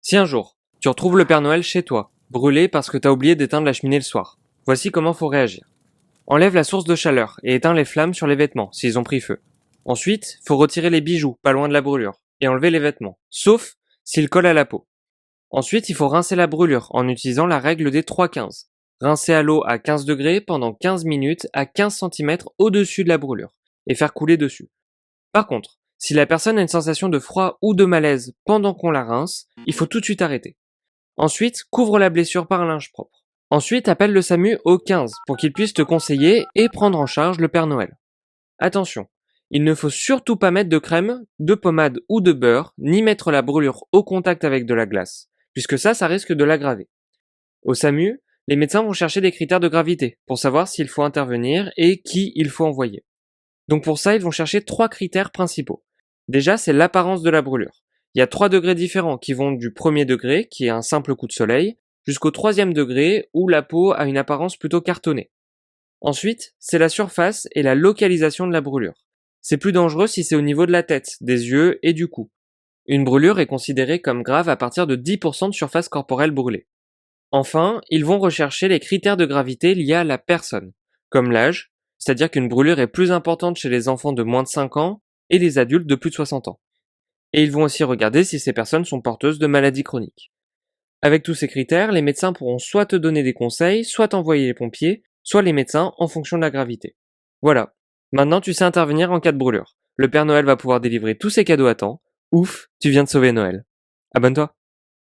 Si un jour, tu retrouves le Père Noël chez toi, brûlé parce que t'as oublié d'éteindre la cheminée le soir, voici comment faut réagir. Enlève la source de chaleur et éteins les flammes sur les vêtements s'ils ont pris feu. Ensuite, faut retirer les bijoux pas loin de la brûlure et enlever les vêtements, sauf s'ils collent à la peau. Ensuite, il faut rincer la brûlure en utilisant la règle des 3-15. Rincer à l'eau à 15 degrés pendant 15 minutes à 15 centimètres au-dessus de la brûlure et faire couler dessus. Par contre, si la personne a une sensation de froid ou de malaise pendant qu'on la rince, il faut tout de suite arrêter. Ensuite, couvre la blessure par un linge propre. Ensuite, appelle le SAMU au 15 pour qu'il puisse te conseiller et prendre en charge le Père Noël. Attention, il ne faut surtout pas mettre de crème, de pommade ou de beurre, ni mettre la brûlure au contact avec de la glace, puisque ça risque de l'aggraver. Au SAMU, les médecins vont chercher des critères de gravité pour savoir s'il faut intervenir et qui il faut envoyer. Donc pour ça, ils vont chercher 3 critères principaux. Déjà, c'est l'apparence de la brûlure. Il y a 3 degrés différents qui vont du premier degré, qui est un simple coup de soleil, jusqu'au 3e degré où la peau a une apparence plutôt cartonnée. Ensuite, c'est la surface et la localisation de la brûlure. C'est plus dangereux si c'est au niveau de la tête, des yeux et du cou. Une brûlure est considérée comme grave à partir de 10% de surface corporelle brûlée. Enfin, ils vont rechercher les critères de gravité liés à la personne, comme l'âge, c'est-à-dire qu'une brûlure est plus importante chez les enfants de moins de 5 ans et les adultes de plus de 60 ans. Et ils vont aussi regarder si ces personnes sont porteuses de maladies chroniques. Avec tous ces critères, les médecins pourront soit te donner des conseils, soit t'envoyer les pompiers, soit les médecins en fonction de la gravité. Voilà. Maintenant, tu sais intervenir en cas de brûlure. Le Père Noël va pouvoir délivrer tous ses cadeaux à temps. Ouf, tu viens de sauver Noël. Abonne-toi.